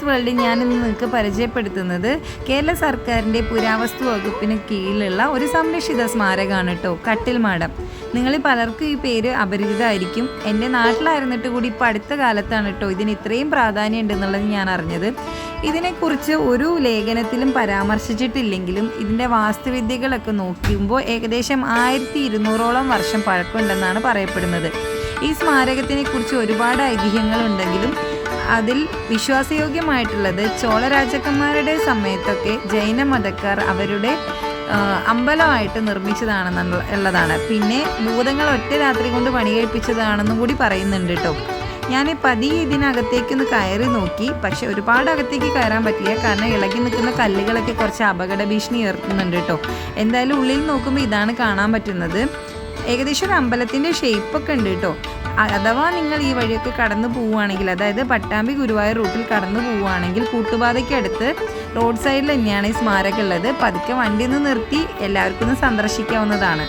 വേൾഡിൽ ഞാനിന്ന് നിങ്ങൾക്ക് പരിചയപ്പെടുത്തുന്നത് കേരള സർക്കാരിൻ്റെ പുരാവസ്തു വകുപ്പിന് കീഴിലുള്ള ഒരു സംരക്ഷിത സ്മാരകമാണ് കേട്ടോ, കട്ടിൽമാടം. നിങ്ങളിൽ പലർക്കും ഈ പേര് അപരിചിതമായിരിക്കും. എൻ്റെ നാട്ടിലായിരുന്നിട്ട് കൂടി ഇപ്പോൾ അടുത്ത കാലത്താണ് കേട്ടോ ഇതിന് ഇത്രയും പ്രാധാന്യം ഉണ്ടെന്നുള്ളത് ഞാൻ അറിഞ്ഞത്. ഇതിനെക്കുറിച്ച് ഒരു ലേഖനത്തിലും പരാമർശിച്ചിട്ടില്ലെങ്കിലും ഇതിൻ്റെ വാസ്തുവിദ്യകളൊക്കെ നോക്കുമ്പോൾ ഏകദേശം 1200ഓളം വർഷം പഴക്കമുണ്ടെന്നാണ് പറയപ്പെടുന്നത്. ഈ സ്മാരകത്തിനെ കുറിച്ച് ഒരുപാട് ഐതിഹ്യങ്ങളുണ്ടെങ്കിലും അതിൽ വിശ്വാസയോഗ്യമായിട്ടുള്ളത് ചോള രാജാക്കന്മാരുടെ സമയത്തൊക്കെ ജൈന മതക്കാർ അവരുടെ അമ്പലമായിട്ട് നിർമ്മിച്ചതാണെന്നുള്ളതാണ്. പിന്നെ ഭൂതങ്ങൾ ഒറ്റ രാത്രി കൊണ്ട് പണി കഴിപ്പിച്ചതാണെന്നും കൂടി പറയുന്നുണ്ട് കേട്ടോ. ഞാൻ പതിയെ ഇതിനകത്തേക്കൊന്ന് കയറി നോക്കി, പക്ഷെ ഒരുപാട് അകത്തേക്ക് കയറാൻ പറ്റില്ല, കാരണം ഇളകി നിൽക്കുന്ന കല്ലുകളൊക്കെ കുറച്ച് അപകട ഭീഷണി ഉയർത്തുന്നുണ്ട് കേട്ടോ. എന്തായാലും ഉള്ളിൽ നോക്കുമ്പോൾ ഇതാണ് കാണാൻ പറ്റുന്നത്. ഏകദേശം ഒരു അമ്പലത്തിൻ്റെ ഷേപ്പൊക്കെ ഉണ്ട് കേട്ടോ. അഥവാ നിങ്ങൾ ഈ വഴിയൊക്കെ കടന്നു പോവുകയാണെങ്കിൽ, അതായത് പട്ടാമ്പി ഗുരുവായൂർ റൂട്ടിൽ കടന്നു പോവുകയാണെങ്കിൽ കൂട്ടുപാതയ്ക്കടുത്ത് റോഡ് സൈഡിൽ തന്നെയാണ് ഈ സ്മാരകം ഉള്ളത്. പതുക്കെ വണ്ടി ഒന്ന് നിർത്തി എല്ലാവർക്കും ഒന്ന് സന്ദർശിക്കാവുന്നതാണ്.